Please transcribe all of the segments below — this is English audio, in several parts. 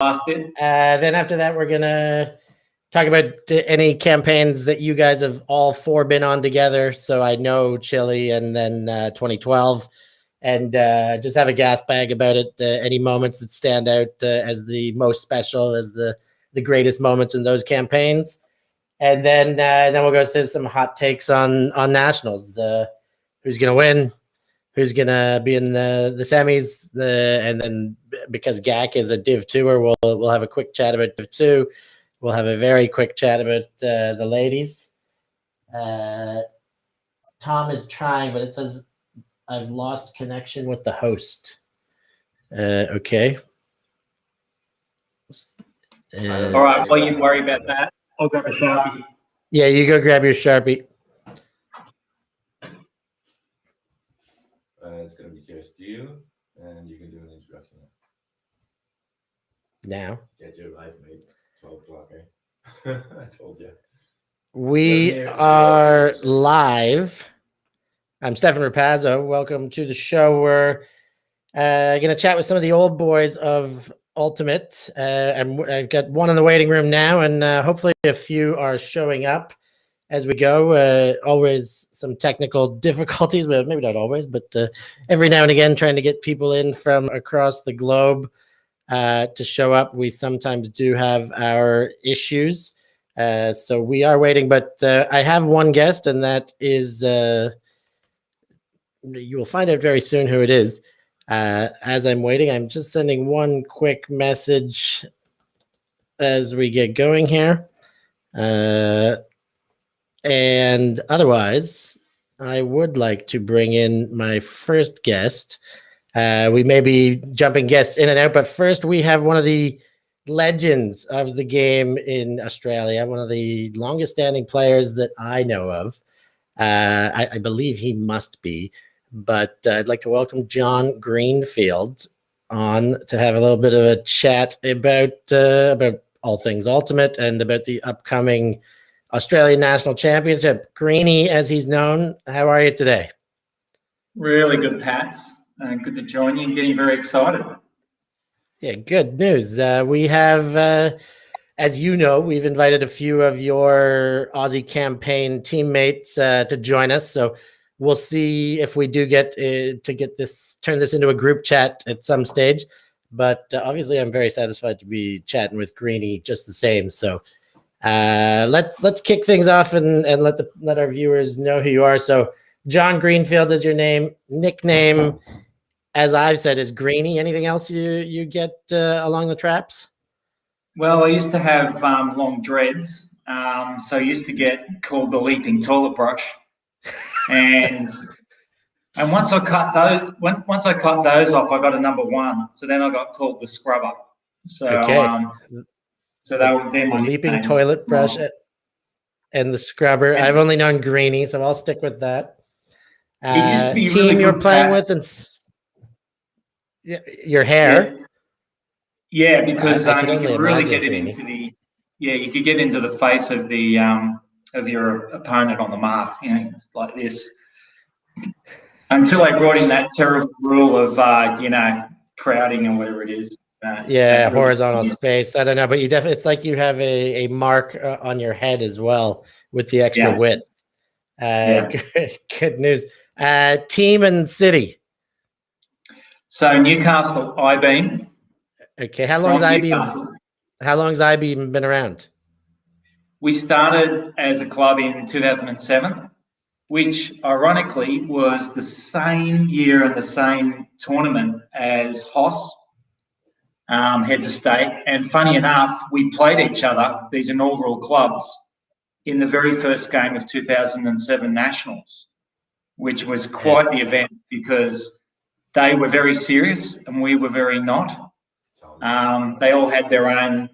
last bit. Then after that, we're going to talk about any campaigns that you guys have all four been on together. So I know Chile and then 2012. And just have a gas bag about it. Any moments that stand out as the most special, as the greatest moments in those campaigns. And then we'll go to some hot takes on nationals. Who's going to win? Who's going to be in the semis? And then because GAC is a Div 2er, we'll have a quick chat about Div 2. We'll have a very quick chat about the ladies. Tom is trying, but it says I've lost connection with the host. Okay. All right. While you worry about that, I'll grab a Sharpie. Yeah, you go grab your Sharpie. It's going to be just you, and you can do an introduction now. Get your life, mate. 12 o'clock, eh? I told you. We are live. I'm Stef Rappazzo. Welcome to the show. We're going to chat with some of the old boys of Ultimate. And I've got one in the waiting room now, and hopefully a few are showing up as we go. Always some technical difficulties, but maybe not always, but every now and again trying to get people in from across the globe to show up. We sometimes do have our issues. So we are waiting, but I have one guest, and that is... you will find out very soon who it is. As I'm waiting, I'm just sending one quick message as we get going here. And otherwise, I would like to bring in my first guest. We may be jumping guests in and out, but first we have one of the legends of the game in Australia, one of the longest standing players that I know of. I believe he must be. But I'd like to welcome John Greenfield on to have a little bit of a chat about all things Ultimate and about the upcoming Australian National Championship. Greenie, as he's known, how are you today? Really good, Pats. Good to join you and getting very excited. Yeah, good news. We have, as you know, we've invited a few of your Aussie campaign teammates to join us. So we'll see if we do get to turn this into a group chat at some stage. But obviously, I'm very satisfied to be chatting with Greenie just the same. So let's kick things off and let our viewers know who you are. So John Greenfield is your name. Nickname, as I've said, is Greenie. Anything else you get along the traps? Well, I used to have long dreads, so I used to get called the leaping toilet brush. And once I cut those off, I got a number 1. So then I got called the scrubber. So okay. So that would be the leaping toilet brush and the scrubber. I've only known Greenie, so I'll stick with that. Team really you're playing with and your hair. Yeah, because you could really get it into the you could get into the face of the of your opponent on the mark, it's like this. Until I brought in that terrible rule of crowding and whatever it is. Horizontal space. I don't know, but you definitely, it's like you have a mark on your head as well with the extra width. Good news. Team and city. So Newcastle I-beam. Okay, how long's I-beam been around? We started as a club in 2007, which ironically was the same year and the same tournament as Hoss, heads of state. And funny enough, we played each other, these inaugural clubs, in the very first game of 2007 Nationals, which was quite the event because they were very serious and we were very not. They all had their own,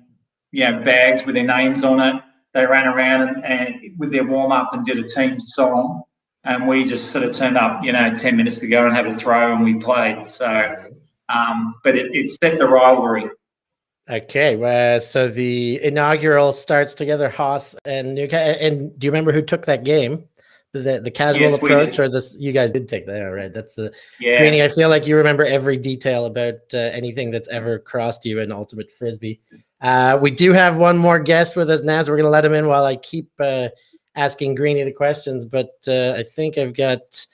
bags with their names on it. They ran around and with their warm-up and did a team song. And we just sort of turned up, 10 minutes to go and have a throw and we played. So, but it set the rivalry. Okay, so the inaugural starts together, Haas and Newcastle. And do you remember who took that game? the casual Yes, we approach, did. or this? You guys did take that, all right? That's the Yeah. Greenie. I feel like you remember every detail about anything that's ever crossed you in Ultimate Frisbee. We do have one more guest with us now, so we're going to let him in while I keep asking Greenie the questions. But I think I've got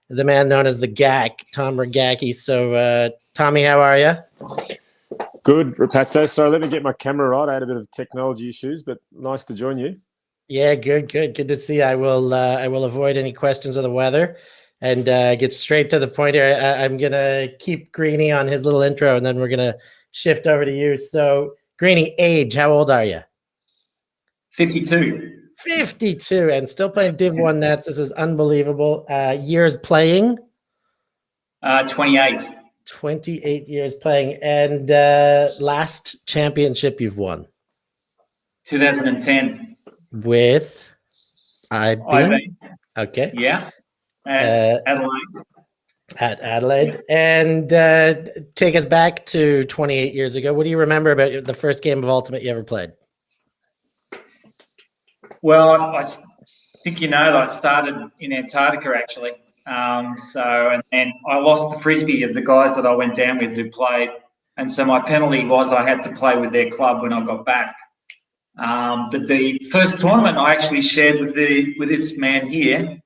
the man known as the GAC, Tom Rogacki. So, Tommy, how are you? Good, Rappazzo. Sorry, let me get my camera right. I had a bit of technology issues, but nice to join you. Yeah, good to see. I will avoid any questions of the weather and get straight to the point here. I'm gonna keep Greenie on his little intro, and then we're gonna shift over to you. So, Greenie, age, how old are you? 52. 52, and still playing Div 1 Nets. This is unbelievable. Years playing? 28. 28 years playing. And last championship you've won? 2010. With IB? Okay. Yeah. At Adelaide. At Adelaide. And take us back to 28 years ago. What do you remember about the first game of Ultimate you ever played? Well, I think you know that I started in Antarctica, actually. And then I lost the Frisbee of the guys that I went down with who played. And so my penalty was I had to play with their club when I got back. But the first tournament I actually shared with this man here,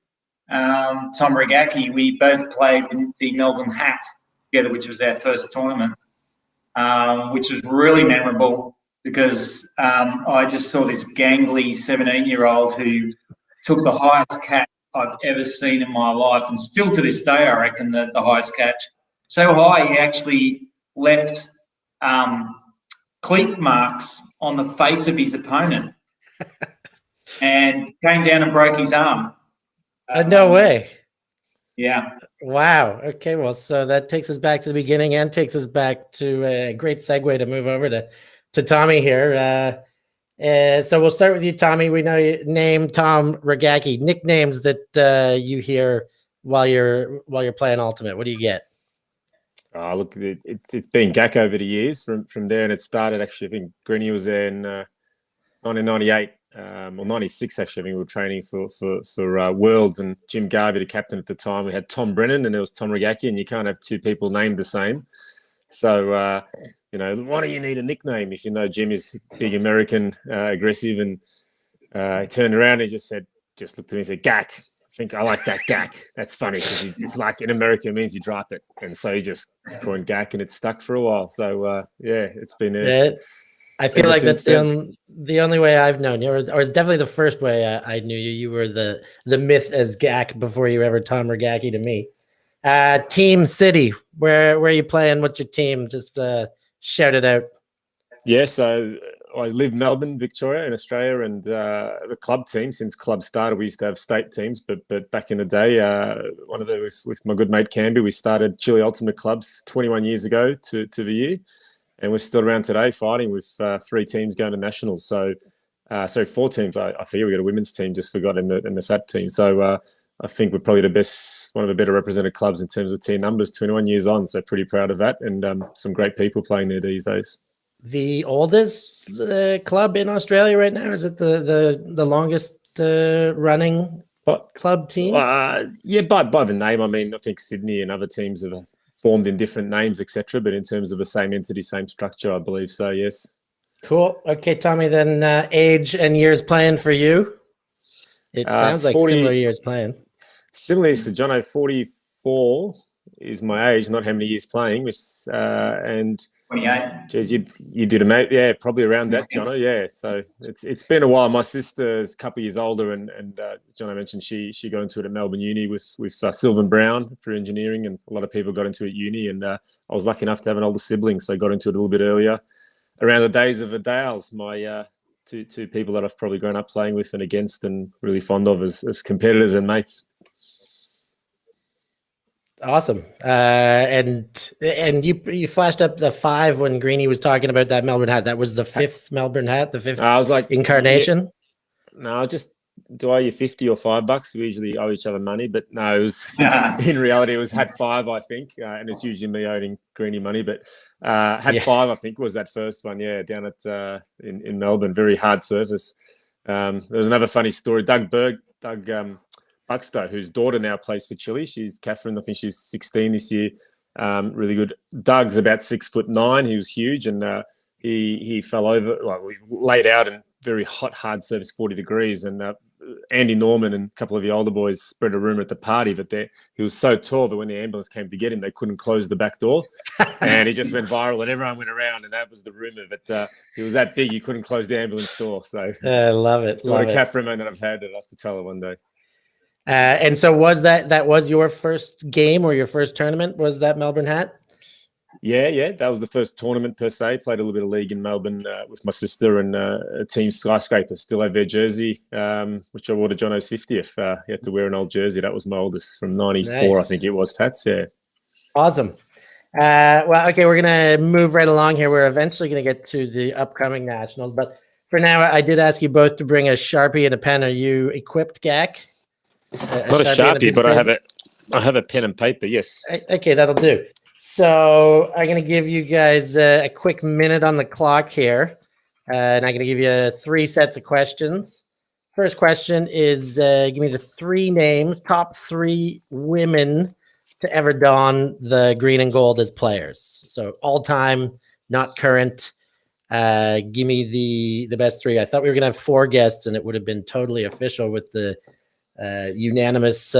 Tom Rogacki. We both played the Melbourne Hat together, which was our first tournament, which was really memorable because I just saw this gangly 17-year-old who took the highest catch I've ever seen in my life, and still to this day, I reckon the highest catch. So high, he actually left cleat marks on the face of his opponent and came down and broke his arm. No way. Yeah. Wow. Okay. Well, so that takes us back to the beginning and takes us back to a great segue to move over to Tommy here. So we'll start with you, Tommy. We know your name, Tom Rogacki. Nicknames that you hear while you're playing Ultimate. What do you get? Look, it's been GAC over the years from there, and it started actually. I think Greenie was there in 1998 or 96. Actually, I think we were training for Worlds, and Jim Garvey, the captain at the time. We had Tom Brennan, and there was Tom Rogacki, and you can't have two people named the same. So, why do you need a nickname if you know Jim is big American, aggressive? And he turned around and just looked at me and said, GAC. I think I like that GAC. That's funny because it's like in America it means you drop it. And so he just coined GAC and it stuck for a while. So, it's been I feel like that's the only way I've known you, or definitely the first way I knew you. You were the myth as GAC before you were ever Tom Rogacki to me. Team City, where are you playing? What's your team? Just shout it out. Yeah, so I live in Melbourne, Victoria, in Australia, and the club team. Since club started, we used to have state teams, but back in the day, with my good mate Canby, we started Chile Ultimate Clubs 21 years ago to the year, and we're still around today fighting with 3 teams going to nationals. So 4 teams. I forget we got a women's team. Just forgot in the Phat team. So. I think we're probably one of the better represented clubs in terms of team numbers, 21 years on. So pretty proud of that, and some great people playing there these days. The oldest club in Australia right now? Is it the longest running club team? Yeah, by the name. I mean, I think Sydney and other teams have formed in different names, etc. But in terms of the same entity, same structure, I believe so, yes. Cool. Okay, Tommy, then age and years playing for you? It sounds like 40, similar years playing. Similarly to Jono, 44 is my age, not how many years playing. And 28. Geez, you did a mate, yeah, probably around that, Jono. Yeah, so it's been a while. My sister's a couple of years older, and as Jono mentioned, she got into it at Melbourne Uni with Sylvan Brown for engineering, and a lot of people got into it at uni. And I was lucky enough to have an older sibling, so I got into it a little bit earlier. Around the days of the Dales, my two people that I've probably grown up playing with and against, and really fond of as competitors and mates. Awesome. And you flashed up the 5 when Greenie was talking about that Melbourne hat. That was the 5th Melbourne hat, the 5th I was like, incarnation. Yeah, no, just do I owe you $50 or $5? We usually owe each other money, but no, it was in reality it was hat 5, I think, and it's usually me owing Greenie money. But hat 5, I think, was that first one. Yeah, down at in Melbourne, very hard surface. There was another funny story. Doug Buxto, whose daughter now plays for Chile. She's Catherine. I think she's 16 this year. Really good. Doug's about 6'9". He was huge, and he fell over. Well, we laid out in very hot, hard service, 40 degrees, and Andy Norman and a couple of the older boys spread a rumor at the party that he was so tall that when the ambulance came to get him, they couldn't close the back door, and he just went viral, and everyone went around, and that was the rumor that he was that big he couldn't close the ambulance door. So I love it. Not a Catherine moment I've had. I'll have to tell her one day. And so was that was your first game or your first tournament? Was that Melbourne hat? Yeah. That was the first tournament per se. Played a little bit of league in Melbourne with my sister and a team Skyscraper. Still have their jersey, which I wore to Jono's 50th. He had to wear an old jersey. That was my oldest from 94, nice. I think it was, Phat's, yeah. Awesome. Well, okay, we're going to move right along here. We're eventually going to get to the upcoming Nationals. But for now, I did ask you both to bring a Sharpie and a pen. Are you equipped, Gak? Not a Sharpie, but I have a pen and paper, yes. Okay, that'll do. So I'm going to give you guys a quick minute on the clock here. And I'm going to give you 3 sets of questions. First question is give me the 3 names, top 3 women to ever don the green and gold as players. So all time, not current. Give me the best 3. I thought we were going to have 4 guests and it would have been totally official with the unanimous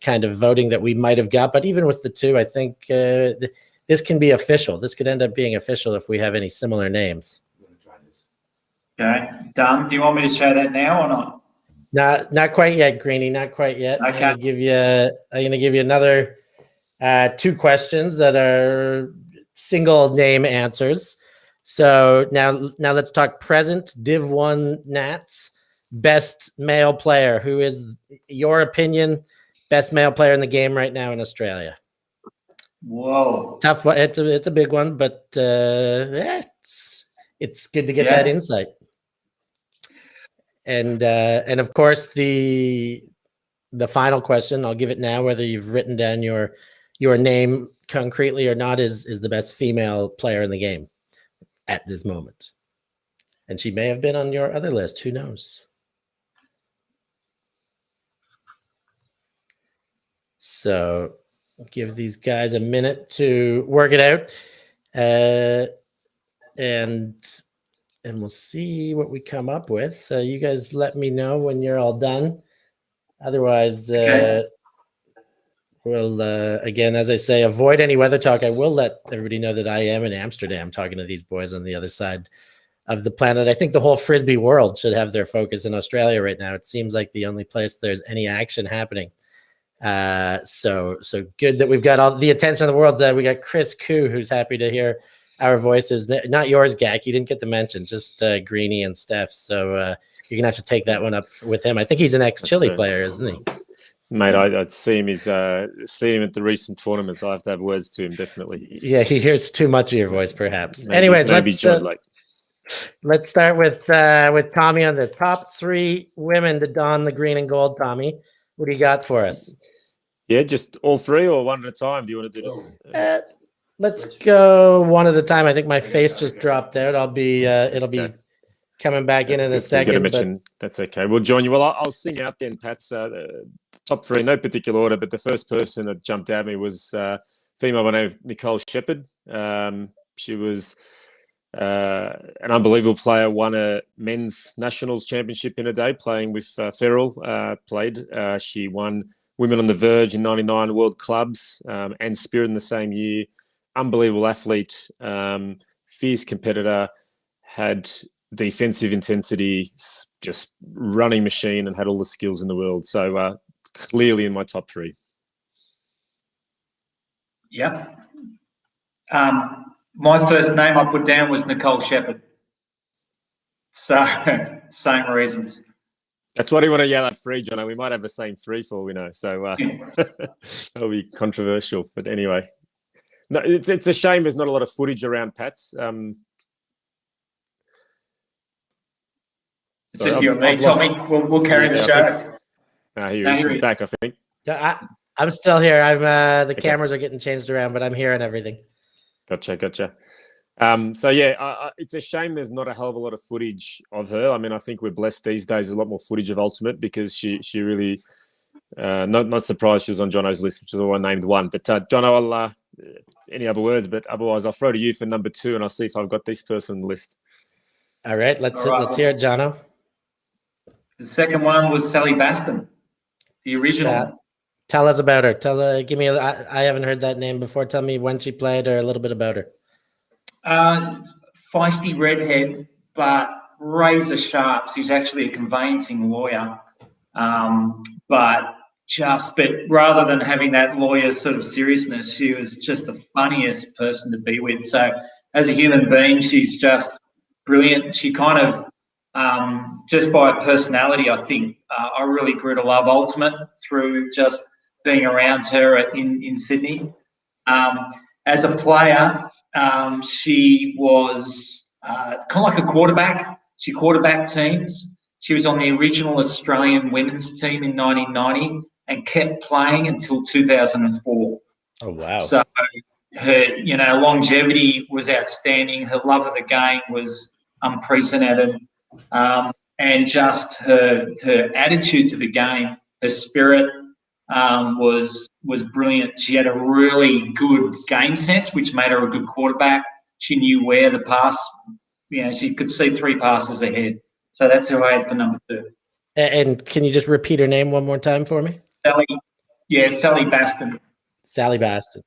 kind of voting that we might have got. But even with the 2, I think this can be official. This could end up being official if we have any similar names. Okay, done. Do you want me to show that now or not? Not quite yet, Greenie. Not quite yet. Okay. I'm gonna give you another 2 questions that are single name answers. So now let's talk present Div 1 Nats. Best male player. Who is your opinion? Best male player in the game right now in Australia. Whoa, tough one. It's a big one, but it's good to get that insight. And of course the final question, I'll give it now, whether you've written down your name concretely or not, is the best female player in the game at this moment. And she may have been on your other list. Who knows? So give these guys a minute to work it out. And we'll see what we come up with. You guys let me know when you're all done. Otherwise, we'll, again, as I say, avoid any weather talk. I will let everybody know that I am in Amsterdam talking to these boys on the other side of the planet. I think the whole Frisbee world should have their focus in Australia right now. It seems like the only place there's any action happening. So good that we've got all the attention of the world. We got Chris Koo, who's happy to hear our voices. Not yours, Gak. You didn't get to mention, just Greenie and Steph. So you're gonna have to take that one up with him. I think he's an ex-Chile player, isn't he? Mate, I'd see him at the recent tournaments. I have to have words to him, definitely. Yeah, he hears too much of your voice, perhaps. Maybe, anyways, let's start with Tommy on this. Top 3 women to don the green and gold. Tommy, what do you got for us? Yeah, just all 3 or one at a time? Do you want to do it? Let's go one at a time. I think my face just dropped out. It'll be coming back in a second. That's okay. We'll join you. Well, I'll sing out then, Pat's top 3, no particular order, but the first person that jumped at me was female by the name of Nicole Shepherd. She was an unbelievable player, won a men's nationals championship in a day playing with Ferrell. She won Women on the Verge in 99 World Clubs and Spirit in the same year. Unbelievable athlete, fierce competitor, had defensive intensity, just running machine, and had all the skills in the world. So clearly in my top 3. Yep. My first name I put down was Nicole Shepherd. So same reasons. That's what I want to yell at free, Jono. We might have the same 3 for all we know. So that'll be controversial. But anyway. No, it's a shame there's not a lot of footage around Pat's. It's just you and me, Tommy. We'll carry the show. He's back, I think. Yeah, I'm still here. The cameras are getting changed around, but I'm here and everything. Gotcha. So yeah, it's a shame there's not a hell of a lot of footage of her. I mean, I think we're blessed these days. There's a lot more footage of Ultimate because she really Not surprised she was on Jono's list, which is all I named one. But Jono, I'll any other words? But otherwise, I'll throw to you for number 2, and I'll see if I've got this person on the list. All right, let's hear it, Jono. The second one was Sally Bastian, the original. Tell us about her. Give me. I haven't heard that name before. Tell me when she played or a little bit about her. Feisty redhead, but razor sharp. She's actually a conveyancing lawyer, but rather than having that lawyer sort of seriousness, she was just the funniest person to be with. So as a human being, she's just brilliant. She kind of, just by personality, I think I really grew to love Ultimate through just being around her in Sydney. As a player, she was kind of like a quarterback. She quarterbacked teams. She was on the original Australian women's team in 1990 and kept playing until 2004. Oh, wow. So her, longevity was outstanding. Her love of the game was unprecedented. And just her attitude to the game, her spirit was brilliant. She had a really good game sense, which made her a good quarterback. She knew where the pass, she could see 3 passes ahead. So that's who I had for number 2. And can you just repeat her name one more time for me? Sally Bastian. Sally Bastian.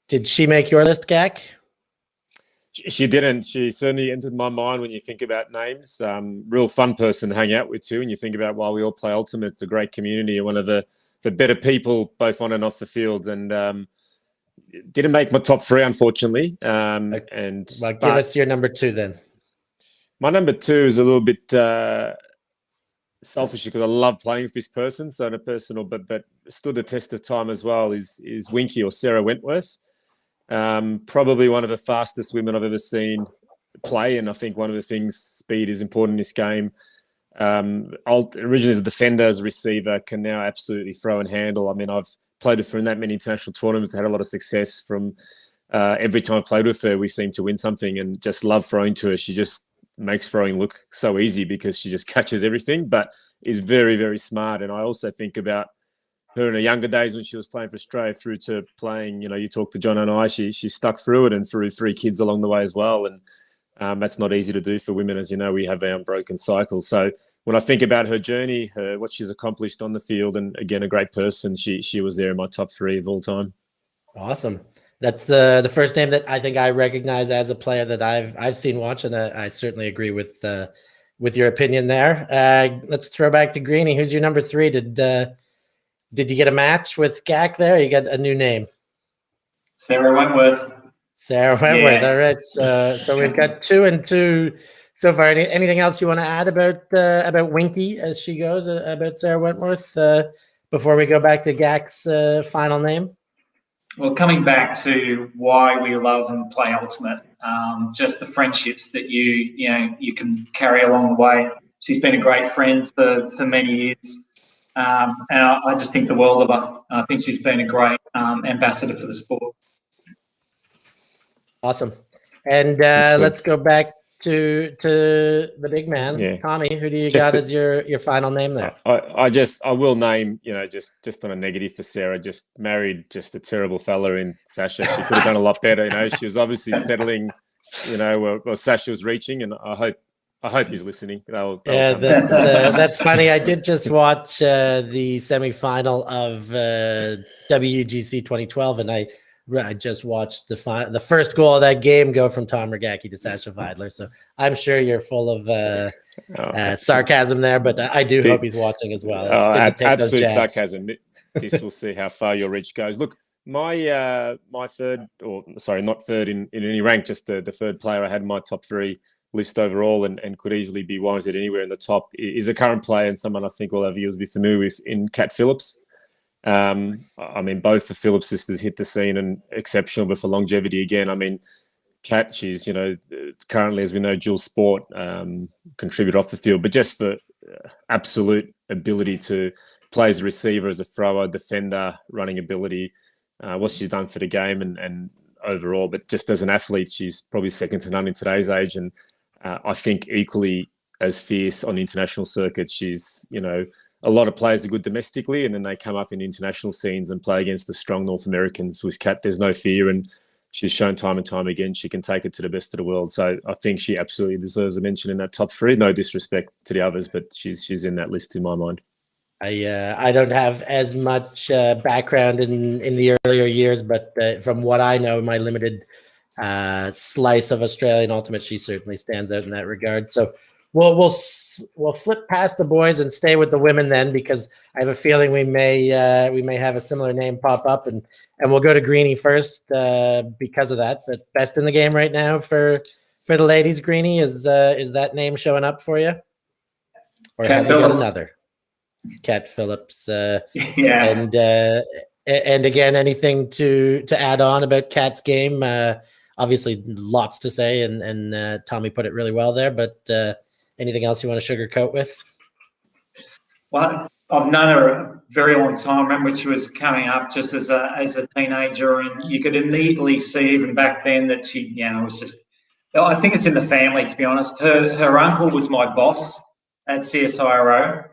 Did she make your list, Gak? She didn't. She certainly entered my mind when you think about names. Real fun person to hang out with too. And you think about why we all play Ultimate. It's a great community and one of the better people both on and off the field. And didn't make my top 3, unfortunately. Give us your number 2 then. My number 2 is a little bit selfish because I love playing with this person. So in a personal, but stood the test of time as well is Winky or Sarah Wentworth. Probably one of the fastest women I've ever seen play, and I think one of the things, speed is important in this game. Originally as a defender, as a receiver, can now absolutely throw and handle. I mean, I've played with her in that many international tournaments, had a lot of success from every time I've played with her, we seem to win something, and just love throwing to her. She just makes throwing look so easy because she just catches everything, but is very, very smart. And I also think about her in her younger days when she was playing for Australia through to playing, you talk to John and I, she stuck through it and through 3 kids along the way as well. And that's not easy to do for women. As you know, we have our unbroken cycle. So when I think about her journey, what she's accomplished on the field, and again, a great person, she was there in my top 3 of all time. Awesome. That's the first name that I think I recognize as a player that I've seen watch, and I certainly agree with your opinion there. Let's throw back to Greeny. Who's your number 3? Did you get a match with Gak there? Or you got a new name? Sarah Wentworth. Sarah Wentworth. Yeah. All right. So we've got 2 and 2 so far. Anything else you want to add about Winky as she goes, about Sarah Wentworth, before we go back to Gak's final name? Well, coming back to why we love and play Ultimate, just the friendships that you can carry along the way. She's been a great friend for many years. And I just think the world of her. I think she's been a great ambassador for the sport. Awesome. And let's go back to the big man, yeah. Tommy. Who do you got as your final name there? I will name, just on a negative for Sarah. Just married just a terrible fella in Sasha. She could have done a lot better. She was obviously settling, where Sasha was reaching, and I hope he's listening. That's funny. I did just watch the semifinal of WGC 2012, and I just watched the first goal of that game go from Tom Rogacki to Sasha Weidler. So I'm sure you're full of sarcasm there, but I do hope he's watching as well. Absolute sarcasm. This will see how far your reach goes. Look, my third, not third in any rank, just the third player I had in my top 3 list overall, and could easily be warranted anywhere in the top, is a current player and someone I think all our viewers will be familiar with, in Kat Phillips. I mean, both the Phillips sisters hit the scene and exceptional, but for longevity again, I mean, Kat, she's, currently, as we know, dual sport, contribute off the field, but just for absolute ability to play as a receiver, as a thrower, defender, running ability, what she's done for the game and overall, but just as an athlete, she's probably second to none in today's age. And I think equally as fierce on international circuits. She's, a lot of players are good domestically, and then they come up in international scenes and play against the strong North Americans. With Kat, there's no fear, and she's shown time and time again she can take it to the best of the world. So I think she absolutely deserves a mention in that top 3. No disrespect to the others, but she's in that list in my mind. I don't have as much background in the earlier years, but from what I know, my limited slice of Australian Ultimate, she certainly stands out in that regard. So we'll flip past the boys and stay with the women then, because I have a feeling we may have a similar name pop up, and we'll go to Greenie first because of that. But best in the game right now for the ladies, Greenie, is that name showing up for you, or Cat have you got Phillips. another? Cat Phillips. Yeah. And again, anything to add on about Kat's game? Obviously, lots to say, and Tommy put it really well there. But anything else you want to sugarcoat with? Well, I've known her a very long time. I remember when she was coming up just as a teenager, and you could immediately see even back then that she, was just. I think it's in the family, to be honest. Her uncle was my boss at CSIRO,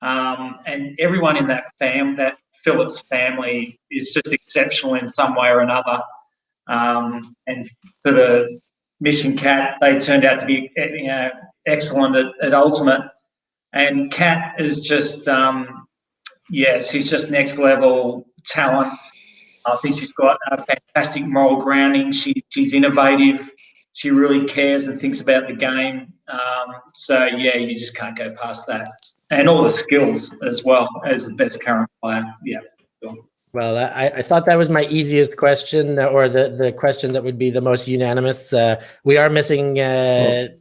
and everyone in that Phillips family is just exceptional in some way or another. And for the Mission Cat, they turned out to be excellent at Ultimate. And Kat is just, she's just next level talent. I think she's got a fantastic moral grounding. She's innovative. She really cares and thinks about the game. You just can't go past that. And all the skills as well as the best current player. Yeah. Well, I thought that was my easiest question, or the question that would be the most unanimous. We are missing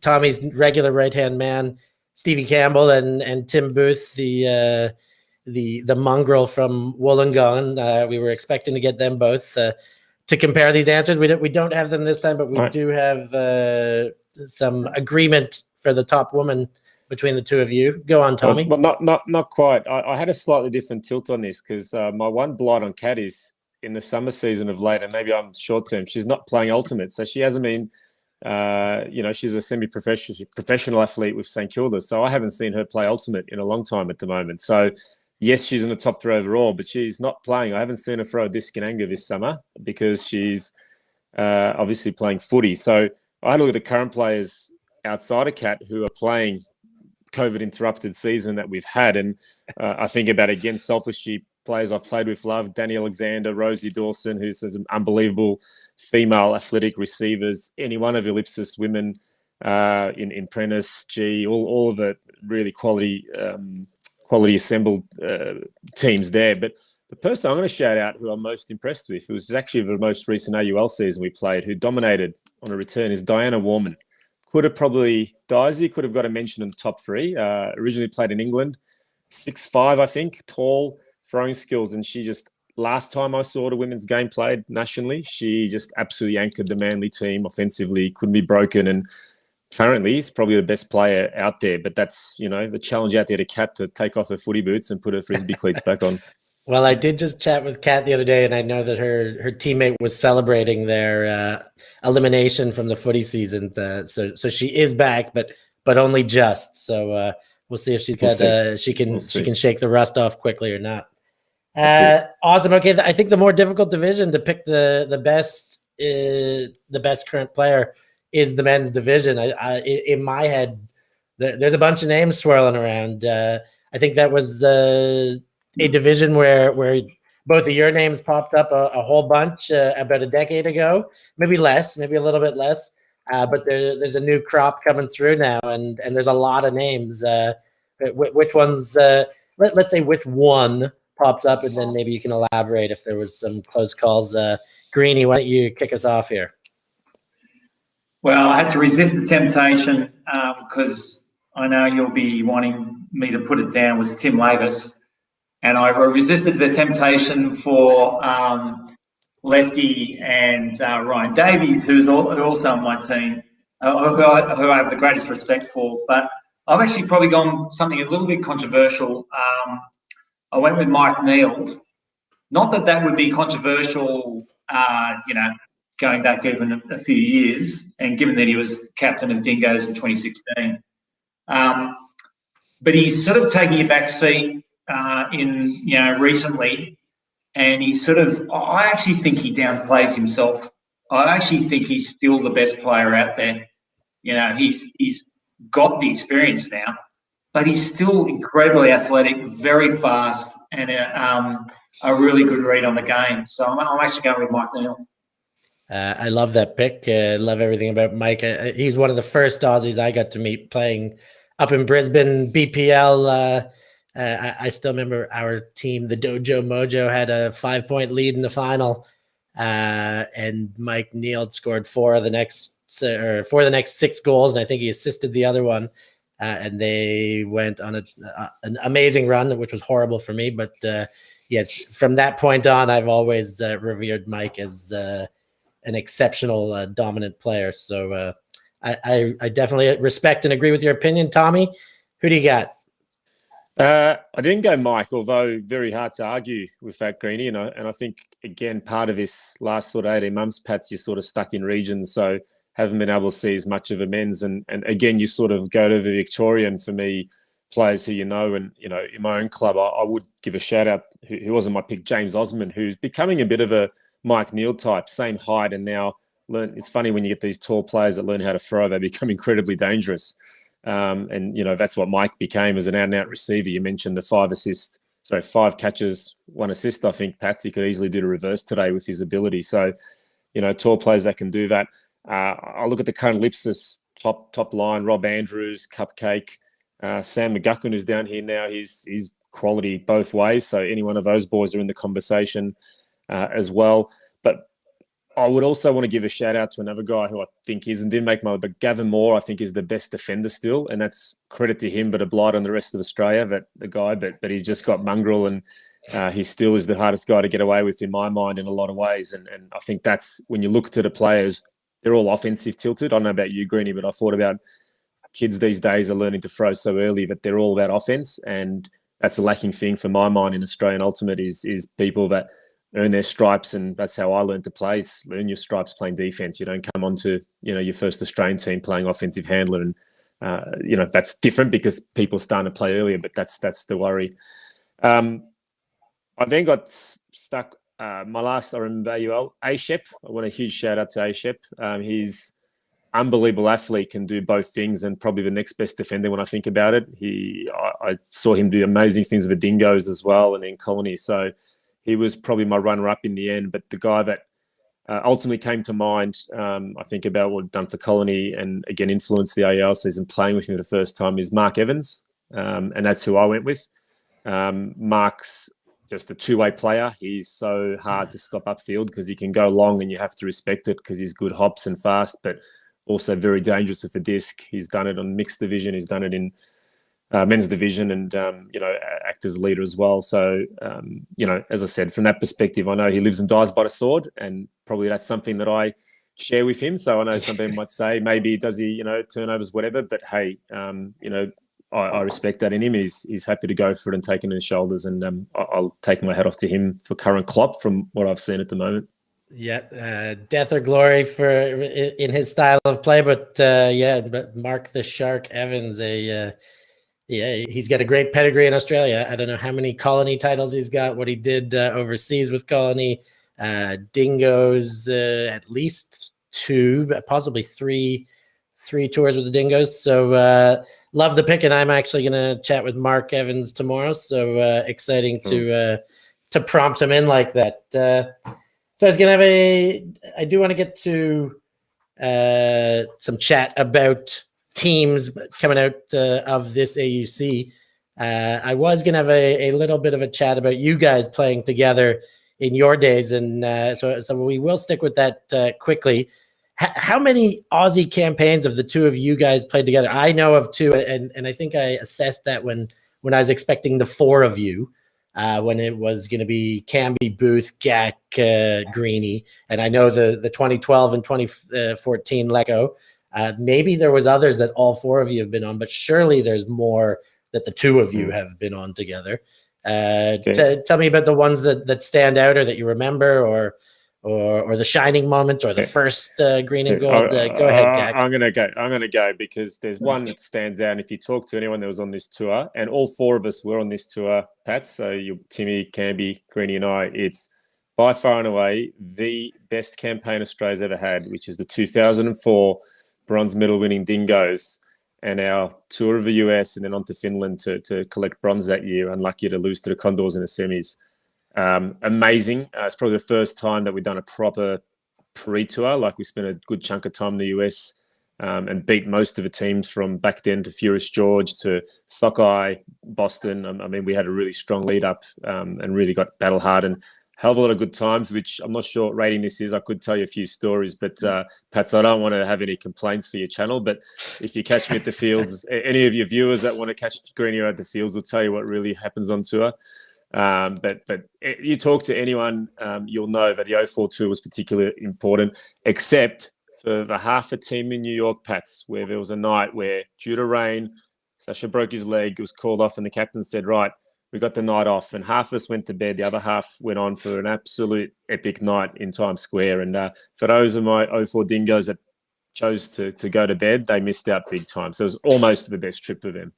Tommy's regular right-hand man, Stevie Campbell, and Tim Booth, the mongrel from Wollongong. We were expecting to get them both to compare these answers. We don't have them this time, but we do have some agreement for the top woman between the two of you. Go on, Tommy. Well, not quite. I had a slightly different tilt on this, because my one blight on Kat is in the summer season of late, and maybe I'm short term, she's not playing Ultimate, so she hasn't been. She's a semi-professional athlete with St Kilda, so I haven't seen her play Ultimate in a long time at the moment. So yes, she's in the top 3 overall, but she's not playing. I haven't seen her throw a disc in anger this summer because she's obviously playing footy. So I had a look at the current players outside of Kat who are playing COVID-interrupted season that we've had, and I think about, again, selfishly, players I've played with, love Danny Alexander, Rosie Dawson, who's an unbelievable female athletic receivers, any one of Ellipsis women in Prentice, G, all of the really quality assembled teams there. But the person I'm going to shout out who I'm most impressed with, it was actually the most recent AUL season we played, who dominated on a return, is Diana Warman. Daisy could have got a mention in the top 3. Originally played in England, 6'5", I think, tall, throwing skills, and she just, last time I saw the women's game played nationally, she just absolutely anchored the Manly team offensively, couldn't be broken, and currently is probably the best player out there. But that's, the challenge out there to Kat to take off her footy boots and put her Frisbee cleats back on. Well, I did just chat with Kat the other day, and I know that her teammate was celebrating their elimination from the footy season. So she is back, but only just. So we'll see if she can shake the rust off quickly or not. Awesome. Okay, I think the more difficult division to pick the best current player is the men's division. In my head, there's a bunch of names swirling around. I think that was a division where both of your names popped up a whole bunch about a decade ago, maybe a little bit less. But there's a new crop coming through now, and there's a lot of names. Which ones? Let's say which one popped up, and then maybe you can elaborate if there was some close calls. Greenie, why don't you kick us off here? Well, I had to resist the temptation because I know you'll be wanting me to put it down, was Tim Lavis. And I resisted the temptation for Lefty and Ryan Davies, who's also on my team, who I have the greatest respect for. But I've actually probably gone something a little bit controversial. I went with Mike Neal. Not that would be controversial, going back even a few years, and given that he was captain of Dingoes in 2016. But he's sort of taking a back seat in recently, and he's sort of. I actually think he downplays himself. I actually think he's still the best player out there. He's got the experience now, but he's still incredibly athletic, very fast, and a really good read on the game. So I'm actually going with Mike Neal. I love that pick. Love everything about Mike. He's one of the first Aussies I got to meet playing up in Brisbane, BPL. I still remember our team, the Dojo Mojo, had a 5-point lead in the final, and Mike Neal scored four of the next 6 goals, and I think he assisted the other one. And they went on an amazing run, which was horrible for me. But from that point on, I've always revered Mike as an exceptional, dominant player. So I definitely respect and agree with your opinion. Tommy, who do you got? I didn't go Mike, although very hard to argue with Phat Greeny. And I think, again, part of this last sort of 18 months, Pats, you're sort of stuck in regions, so haven't been able to see as much of a men's. And again, you sort of go to the Victorian, for me, players who and, in my own club, I would give a shout out, who wasn't my pick, James Osman, who's becoming a bit of a Mike Neal type, same height, and now it's funny when you get these tall players that learn how to throw, they become incredibly dangerous. And that's what Mike became as an out-and-out receiver. You mentioned the 5 catches, 1 assist. I think Patsy could easily do the reverse today with his ability. So, tall players that can do that. I look at the current Lipsis top line: Rob Andrews, Cupcake, Sam McGuckin, who's down here now. He's quality both ways. So any one of those boys are in the conversation as well. But I would also want to give a shout out to another guy who I think is, and didn't make my, but Gavin Moore, I think, is the best defender still, and that's credit to him, but a blight on the rest of Australia. But he's just got mongrel, and he still is the hardest guy to get away with in my mind in a lot of ways. And I think that's when you look to the players, they're all offensive tilted. I don't know about you, Greeny, but I thought about kids these days are learning to throw so early, but they're all about offense, and that's a lacking thing for my mind in Australian Ultimate is people that earn their stripes, and that's how I learned to play. It's learn your stripes playing defense. You don't come on to your first Australian team playing offensive handler, and that's different because people starting to play earlier. But that's the worry. I then got stuck. My last, I remember Ashep. I want a huge shout out to Ashep. He's unbelievable athlete, can do both things, and probably the next best defender when I think about it. I saw him do amazing things with the Dingoes as well, and then Colony. So he was probably my runner-up in the end. But the guy that ultimately came to mind, I think about what he'd done for Colony and, again, influenced the AL season playing with him for the first time is Mark Evans. And that's who I went with. Mark's just a two-way player. He's so hard to stop upfield because he can go long and you have to respect it because he's good hops and fast, but also very dangerous with the disc. He's done it on mixed division. He's done it in men's division and, act as a leader as well. So, as I said, from that perspective, I know he lives and dies by the sword, and probably that's something that I share with him. So I know some people might say, maybe does he, turnovers, whatever, but hey, I respect that in him. He's happy to go for it and take it in his shoulders, and I'll take my hat off to him for current Klopp from what I've seen at the moment. Yeah, death or glory in his style of play, but but Mark the Shark Evans, he's got a great pedigree in Australia. I don't know how many Colony titles he's got, what he did overseas with Colony, Dingoes, at least 2, possibly 3 tours with the Dingoes. So love the pick, and I'm actually going to chat with Mark Evans tomorrow. So exciting to prompt him in like that. So I was going to I do want to get to some chat about teams coming out of this AUC. I was going to have a little bit of a chat about you guys playing together in your days. And so we will stick with that quickly. How many Aussie campaigns of the two of you guys played together? I know of 2, and I think I assessed that when I was expecting the 4 of you, when it was going to be Camby, Booth, Gak, Greeny, and I know the 2012 and 2014 Lego. Maybe there was others that all 4 of you have been on, but surely there's more that the 2 of you have been on together. Tell me about the ones that stand out or that you remember, or or the shining moment, or the first green and gold? Go ahead, Gag. I'm gonna go because there's one that stands out. And if you talk to anyone that was on this tour, and all four of us were on this tour, Pat, so you, Timmy, Camby, Greenie, and I, it's by far and away the best campaign Australia's ever had, which is the 2004 bronze medal winning Dingoes, and our tour of the US and then on to Finland to collect bronze that year. Unlucky to lose to the Condors in the semis. Amazing. It's probably the first time that we've done a proper pre-tour. Like, we spent a good chunk of time in the US and beat most of the teams from back then to Furious George to Sockeye, Boston. I mean, we had a really strong lead up and really got battle hard and hell of a lot of good times, which I'm not sure what rating this is. I could tell you a few stories, but Pat, so I don't want to have any complaints for your channel, but if you catch me at the fields, any of your viewers that want to catch Greenie at the fields will tell you what really happens on tour. But you talk to anyone, you'll know that the 04 tour was particularly important, except for the half a team in New York, Pats, where there was a night where, due to rain, Sasha broke his leg, it was called off, and the captain said, right, we got the night off, and half of us went to bed. The other half went on for an absolute epic night in Times Square. And for those of my 04 Dingoes that chose to go to bed, they missed out big time. So it was almost the best trip for them.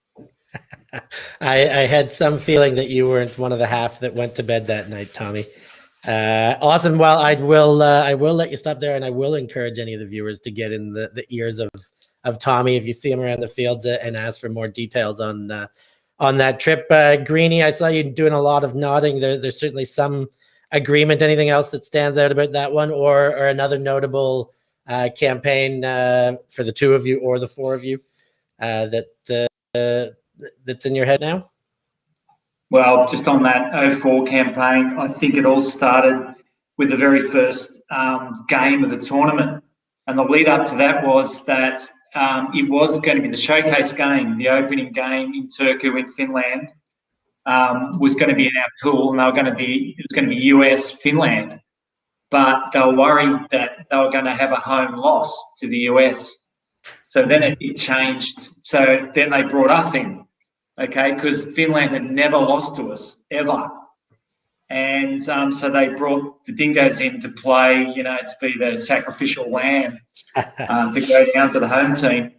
I had some feeling that you weren't one of the half that went to bed that night, Tommy. Awesome. Well, I will let you stop there, and I will encourage any of the viewers to get in the ears of Tommy if you see him around the fields and ask for more details on that trip. Greenie, I saw you doing a lot of nodding. There's certainly some agreement. Anything else that stands out about that one, or another notable campaign for the two of you or the four of you that's in your head now? Well, just on that 04 campaign, I think it all started with the very first game of the tournament. And the lead up to that was that it was going to be the showcase game, the opening game in Turku in Finland, was going to be in our pool, and it was going to be US Finland. But they were worried that they were going to have a home loss to the US. So then it changed. So then they brought us in, okay, because Finland had never lost to us, ever. And so they brought the Dingoes in to play, to be the sacrificial lamb to go down to the home team.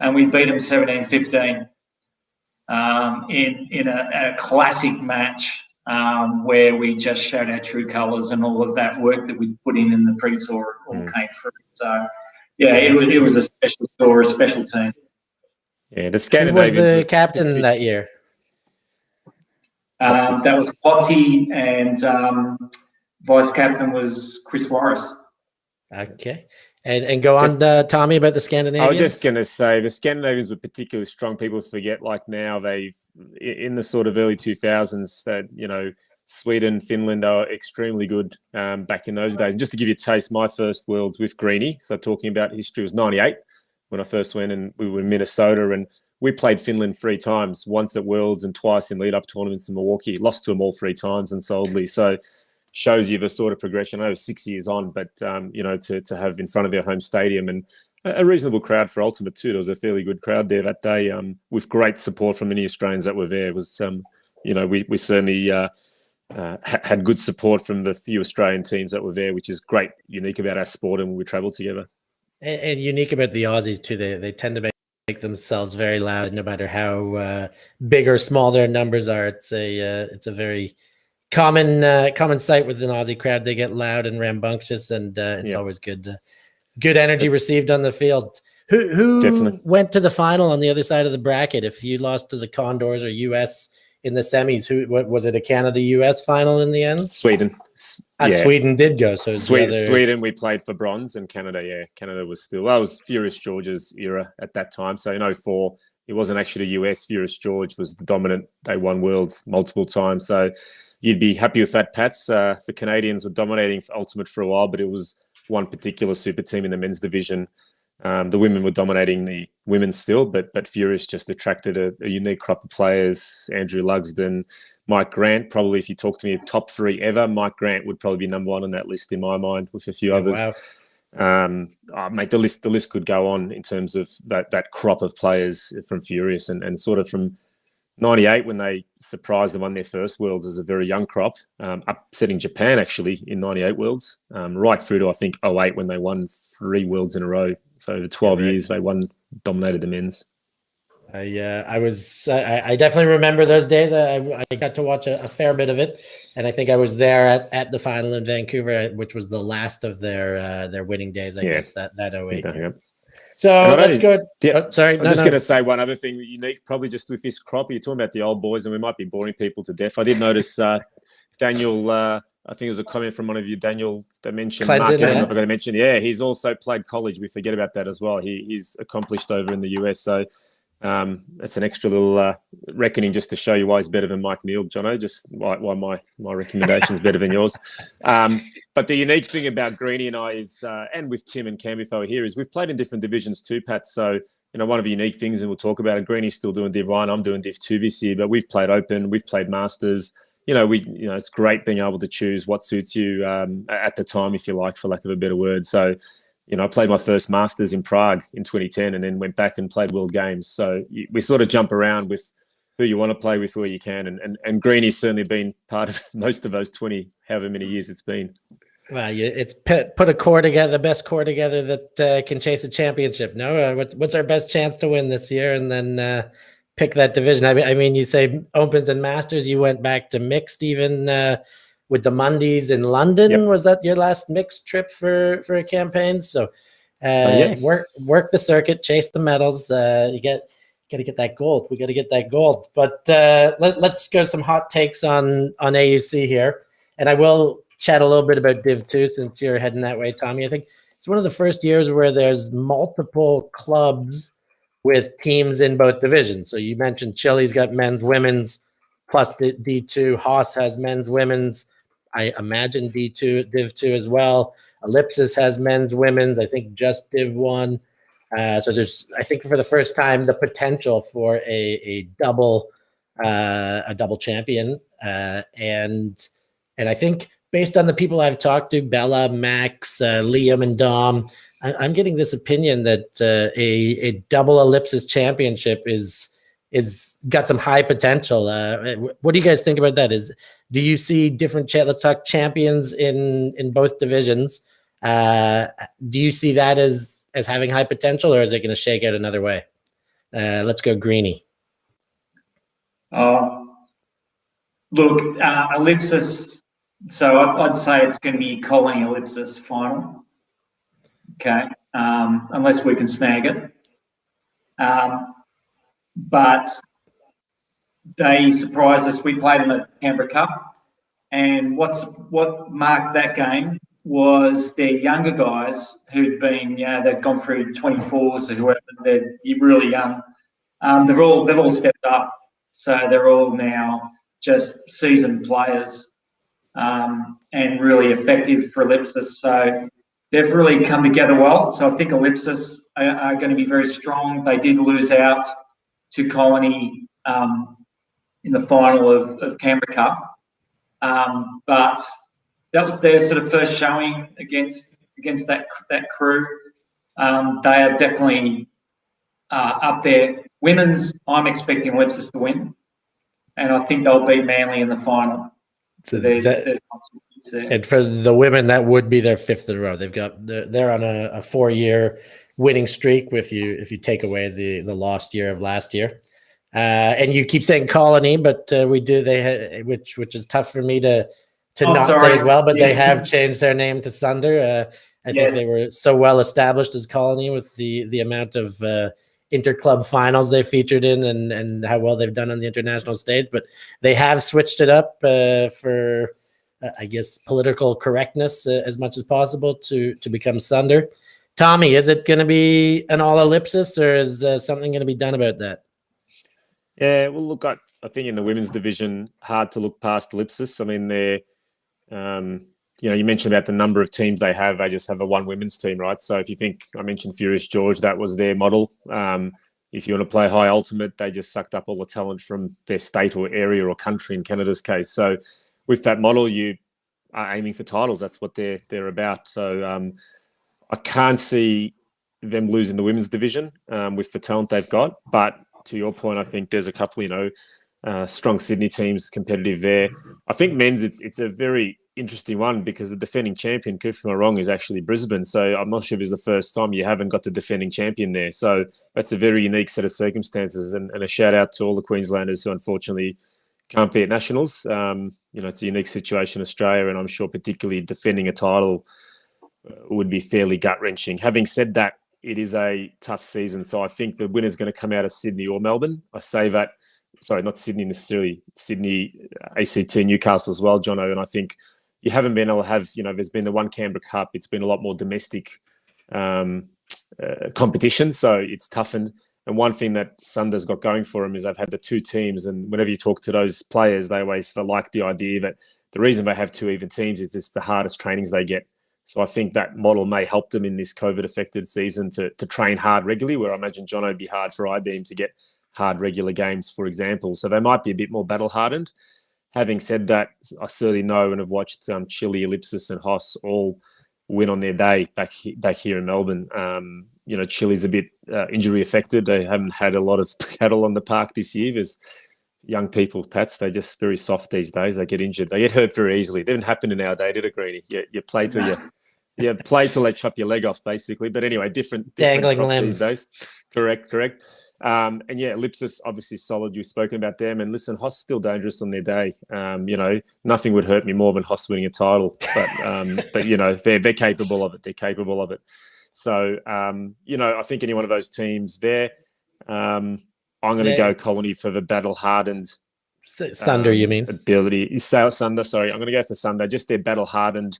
And we beat them 17-15 in a classic match where we just showed our true colours, and all of that work that we put in the pre-tour all came through. So, yeah, it was a special tour, a special team. Yeah, the Scandinavians. Who was the captain that year? That was Potty, and vice captain was Chris Warris. Okay. And go on, Tommy, about the Scandinavians. I was just going to say the Scandinavians were particularly strong. People forget, like, now they've, in the sort of early 2000s, that, Sweden, Finland are extremely good back in those days. And just to give you a taste, my first Worlds with Greenie, so talking about history, was 98 when I first went, and we were in Minnesota, and we played Finland 3 times, once at Worlds and twice in lead-up tournaments in Milwaukee. Lost to them all 3 times and solidly. So shows you the sort of progression. I know 6 years on, but, to have in front of your home stadium and a reasonable crowd for Ultimate too. There was a fairly good crowd there that day with great support from many Australians that were there. It was, we certainly had good support from the few Australian teams that were there, which is great, unique about our sport and when we travel together. And unique about the Aussies too. They tend to make themselves very loud, no matter how big or small their numbers are. It's a very common sight with an Aussie crowd. They get loud and rambunctious, and it's always good energy received on the field. Who Definitely went to the final on the other side of the bracket? If you lost to the Condors or US in the semis, what was it, a Canada-US final in the end? Sweden. Sweden did go. So Sweden, we played for bronze, and Canada, Canada was still, that was Furious George's era at that time. So in 04, it wasn't actually the US. Furious George was the dominant. They won Worlds multiple times. So you'd be happy with that, Pats. The Canadians were dominating for Ultimate for a while, but it was one particular super team in the men's division. The women were dominating the women still, but Furious just attracted a unique crop of players. Andrew Lugsden, Mike Grant. Probably, if you talk to me, top 3 ever, Mike Grant would probably be number 1 on that list in my mind, with a few others. Wow. Mate, the list could go on in terms of that crop of players from Furious, and sort of from 98 when they surprised and won their first Worlds as a very young crop, upsetting Japan actually in 98 Worlds, right through to I think 08 when they won 3 Worlds in a row. So over 12 years they dominated the men's. I definitely remember those days. I got to watch a fair bit of it, and I think I was there at the final in Vancouver, which was the last of their winning days. I guess that 08. So let's go. Yeah, oh, sorry, I'm just going to say one other thing unique, probably just with this crop. You're talking about the old boys, and we might be boring people to death. I did notice Daniel. I think it was a comment from one of you, Daniel, that mentioned Clinton, Mark Evans. I forgot to mention. Yeah, he's also played college. We forget about that as well. He's accomplished over in the US. So. That's an extra little reckoning just to show you why he's better than Mike Neal, Jono, just why my recommendation is better than yours. But the unique thing about Greenie and I is, and with Tim and Cam if they were here, is we've played in different divisions too, Pat. So, one of the unique things, and we'll talk about it, Greenie's still doing Div 1, I'm doing Div 2 this year, but we've played Open, we've played Masters. It's great being able to choose what suits you at the time, if you like, for lack of a better word. So, I played my first Masters in Prague in 2010 and then went back and played World Games. So we sort of jump around with who you want to play with, where you can. And Greenie's certainly been part of most of those 20, however many years it's been. Well, it's put a core together, the best core together that can chase a championship. No, what's our best chance to win this year? And then pick that division. I mean, you say Opens and Masters, you went back to mixed even with the Mondays in London. Yep. Was that your last mixed trip for a campaign? So work the circuit, chase the medals. You got to get that gold. We got to get that gold. But let's go some hot takes on AUC here. And I will chat a little bit about Div 2 since you're heading that way, Tommy. I think it's one of the first years where there's multiple clubs with teams in both divisions. So you mentioned Chile's got men's, women's, plus D2. Haas has men's, women's. I imagine D2, Div 2 as well. Ellipsis has men's, women's. I think just Div 1. So there's, I think, for the first time, the potential for a double champion. And I think based on the people I've talked to, Bella, Max, Liam, and Dom, I'm getting this opinion that a double Ellipsis championship is got some high potential. What do you guys think about that? Do you see different let's talk champions in both divisions. Do you see that as having high potential, or is it going to shake out another way? Let's go Greenie. Look, Ellipsis. So I'd say it's going to be Colony Ellipsis final. Okay, unless we can snag it. But they surprised us. We played them at Canberra Cup, and what marked that game was their younger guys who'd been, they've gone through 24s or whoever. They're really young. They've all stepped up, so they're all now just seasoned players and really effective for Ellipsis. So they've really come together well. So I think Ellipsis are going to be very strong. They did lose out to Colony in the final of Canberra Cup, but that was their sort of first showing against that crew. They are definitely up there. Women's, I'm expecting Ellipsis to win, and I think they'll beat Manly in the final. So there's there. And for the women, that would be their 5th in a row. They're on a 4-year winning streak if you take away the lost year of last year. And you keep saying Colony, but which is tough for me to not say as well, but they have changed their name to Sunder. I think they were so well established as Colony with the amount of interclub finals they featured in and how well they've done on the international stage, but they have switched it up for I guess political correctness as much as possible to become Sunder. Tommy, is it going to be an all Ellipsis, or is something going to be done about that? Yeah, well, look, I think in the women's division, hard to look past Ellipsis. I mean, they're, you mentioned about the number of teams they have. They just have a one women's team, right? So if you think, I mentioned Furious George, that was their model. If you want to play high ultimate, they just sucked up all the talent from their state or area or country in Canada's case. So with that model, you are aiming for titles. That's what they're about. So I can't see them losing the women's division with the talent they've got. But to your point, I think there's a couple, strong Sydney teams competitive there. I think men's it's a very interesting one because the defending champion, correct me if I'm wrong, is actually Brisbane. So I'm not sure if it's the first time you haven't got the defending champion there. So that's a very unique set of circumstances, and a shout out to all the Queenslanders who unfortunately can't be at nationals. It's a unique situation in Australia, and I'm sure particularly defending a title would be fairly gut-wrenching. Having said that, it is a tough season, so I think the winner's going to come out of Sydney or Melbourne. I say that, sorry, not Sydney necessarily, Sydney, ACT, Newcastle as well, Jono, and I think you haven't been able to have, there's been the one Canberra Cup, it's been a lot more domestic competition, so it's toughened. And one thing that Sunder's got going for them is they've had the two teams, and whenever you talk to those players, they always like the idea that the reason they have two even teams is it's the hardest trainings they get. So I think that model may help them in this COVID-affected season to train hard regularly, where I imagine Jono would be hard for I-Beam to get hard regular games, for example. So they might be a bit more battle-hardened. Having said that, I certainly know and have watched Chile, Ellipsis and Hoss all win on their day back here in Melbourne. Chile's a bit injury affected. They haven't had a lot of cattle on the park this year. There's young people, Pats, they're just very soft these days. They get injured. They get hurt very easily. It didn't happen in our day, did it, Greenie? You play till they chop your leg off, basically. But anyway, different dangling limbs these days. Correct. Ellipsis, obviously solid. You've spoken about them. And listen, Hoss still dangerous on their day. Nothing would hurt me more than Hoss winning a title. But they're capable of it. They're capable of it. So, I think any one of those teams there, I'm going to go Colony for the battle-hardened Sunder, you mean? Ability. Sunder, sorry. I'm going to go for Sunder. Just their battle-hardened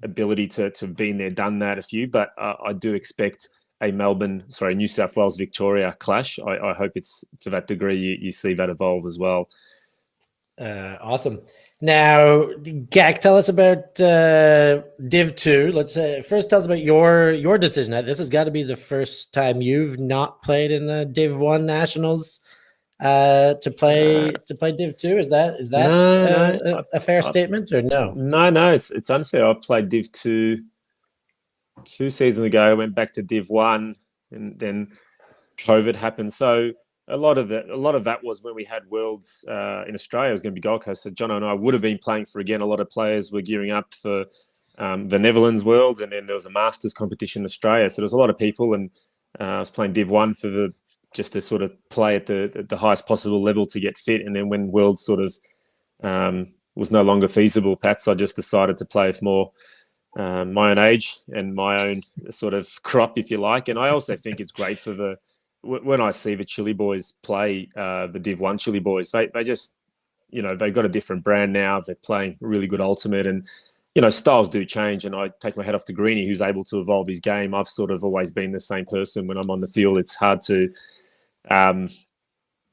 ability to have been there, done that a few. But I do expect a New South Wales, Victoria clash. I hope it's to that degree you see that evolve as well. Awesome. Now, Gak, tell us about Div 2. Let's first tell us about your decision. This has got to be the first time you've not played in the Div 1 Nationals to play Div 2. Is that a fair statement or no? No, it's unfair. I played Div 2 2 seasons ago. I went back to Div 1 and then COVID happened. So a lot of that was when we had Worlds in Australia. It was going to be Gold Coast. So John and I would have been playing for, again, a lot of players were gearing up for the Netherlands Worlds, and then there was a Masters competition in Australia. So there was a lot of people, and I was playing Div 1 just to sort of play at the highest possible level to get fit. And then when Worlds sort of was no longer feasible, Pats, I just decided to play with more my own age and my own sort of crop, if you like. And I also think it's great for when I see the Chile boys play, the Div 1 Chile boys, they just, they've got a different brand now. They're playing really good ultimate, and, styles do change. And I take my hat off to Greenie, who's able to evolve his game. I've sort of always been the same person when I'm on the field. It's hard to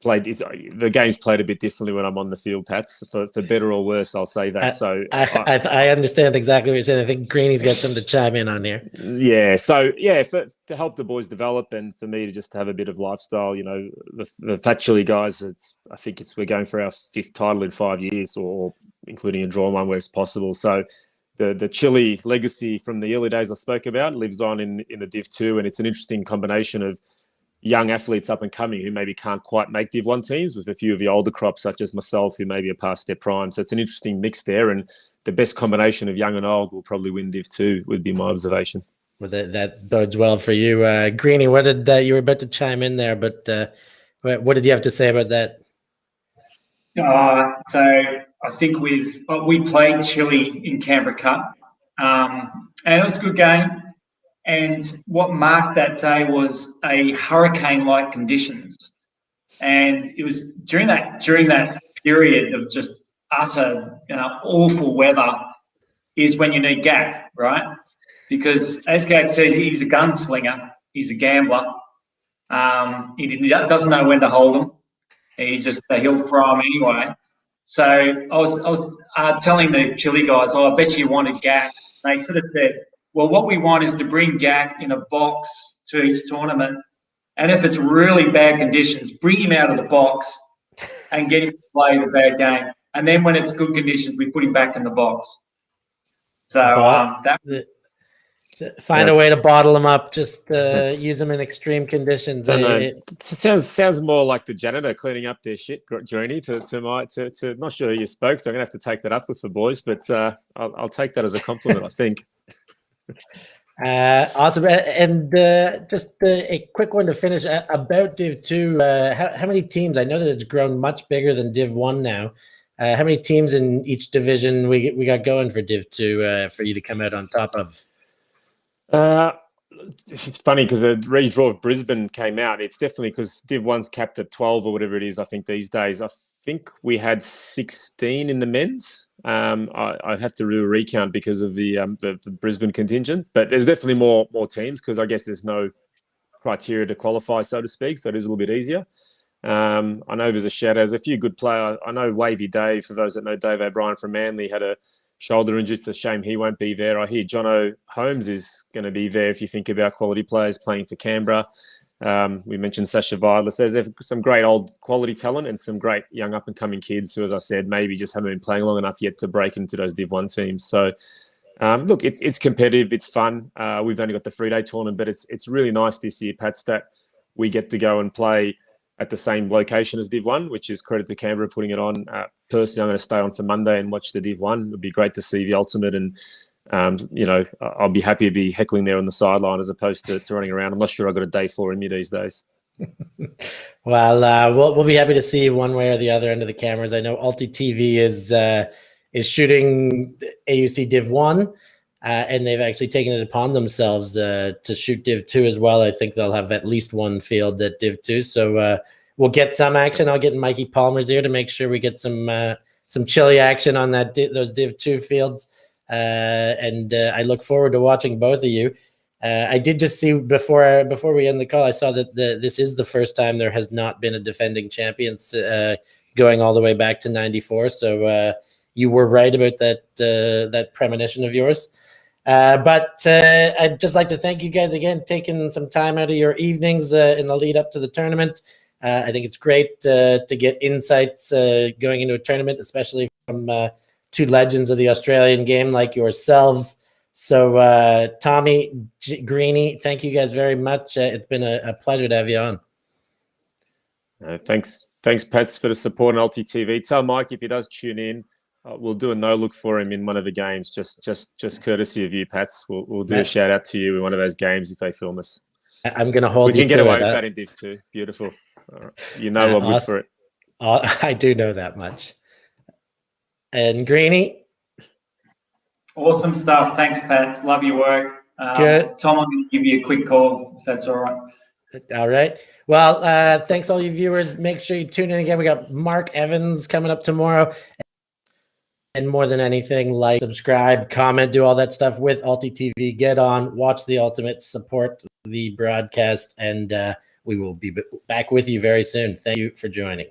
play. The game's played a bit differently when I'm on the field, Pats, for better or worse, I'll say that. I understand exactly what you're saying. I think Greenie's got something to chime in on here. Yeah. So, to help the boys develop, and for me to just have a bit of lifestyle, the Phat Chile guys, I think we're going for our 5th title in 5 years, or including a drawn one where it's possible. So the Chile legacy from the early days I spoke about lives on in the Div 2, and it's an interesting combination of young athletes up and coming who maybe can't quite make Div 1 teams, with a few of the older crops such as myself who maybe are past their prime. So it's an interesting mix there, and the best combination of young and old will probably win Div 2, would be my observation. Well, that bodes well for you. Greenie, what did you were about to chime in there, but what did you have to say about that? So I think we played Chile in Canberra Cup, and it was a good game. And what marked that day was a hurricane-like conditions, and it was during that period of just utter, awful weather, is when you need Gak, right? Because as Gak says, he's a gunslinger, he's a gambler. He doesn't know when to hold them. He'll throw them anyway. So I was telling the Chile guys, I bet you wanted Gak. They sort of said, well, what we want is to bring Gak in a box to each tournament, and if it's really bad conditions, bring him out of the box and get him to play the bad game. And then when it's good conditions, we put him back in the box. So Find a way to bottle them up. Just use them in extreme conditions. It sounds more like the janitor cleaning up their shit, Greenie. To not sure who you spoke to. I'm gonna have to take that up with the boys, but I'll take that as a compliment. I think. Awesome. And just a quick one to finish about Div 2. How many teams? I know that it's grown much bigger than Div 1 now. How many teams in each division we got going for Div 2 for you to come out on top of? It's funny because the redraw of Brisbane came out. It's definitely because Div 1's capped at 12 or whatever it is, I think, these days. I think we had 16 in the men's. I have to do a recount because of the Brisbane contingent, but there's definitely more teams because I guess there's no criteria to qualify, so to speak, so it is a little bit easier. I know there's a few good players. I know Wavy Dave, for those that know Dave O'Brien from Manly, had a shoulder injury. It's a shame he won't be there. I hear Jono Holmes is going to be there if you think about quality players playing for Canberra. We mentioned Sasha Vidlis. There's some great old quality talent and some great young up-and-coming kids who, as I said, maybe just haven't been playing long enough yet to break into those Div 1 teams. So, look, it's competitive. It's fun. We've only got the 3-day tournament, but it's really nice this year, Pat, that we get to go and play at the same location as Div 1, which is credit to Canberra putting it on. Personally, I'm going to stay on for Monday and watch the Div 1. It would be great to see the ultimate, and I'll be happy to be heckling there on the sideline as opposed to running around. I'm not sure I've got a day 4 in me these days. Well, we'll be happy to see you one way or the other end of the cameras. I know ulti.TV is shooting AUC Div 1, and they've actually taken it upon themselves to shoot Div 2 as well. I think they'll have at least one field at Div 2. So we'll get some action. I'll get Mikey Palmer's here to make sure we get some chilly action on those Div 2 fields. And I look forward to watching both of you. I did just see before we end the call, I saw that this is the first time there has not been a defending champions going all the way back to 94. So you were right about that premonition of yours. But I'd just like to thank you guys again, taking some time out of your evenings in the lead up to the tournament. I think it's great to get insights going into a tournament, especially from two legends of the Australian game like yourselves. So Tommy, Greenie, thank you guys very much. It's been a pleasure to have you on. Thanks, Pats, for the support on ulti.TV. Tell Mike if he does tune in, we'll do a no look for him in one of the games. Just courtesy of you, Pats. We'll do a shout out to you in one of those games if they film us. I'm going to hold. We can get away with that in Div 2. Beautiful. You know I'm good for it. I do know that much. And Greenie. Awesome stuff. Thanks, Pat. Love your work. Good. Tom, I'm going to give you a quick call if that's all right. All right. Well, thanks all you viewers. Make sure you tune in again. We got Mark Evans coming up tomorrow. And more than anything, like, subscribe, comment, do all that stuff with ulti.TV. Get on, watch the ultimate, support the broadcast, and we will be back with you very soon. Thank you for joining.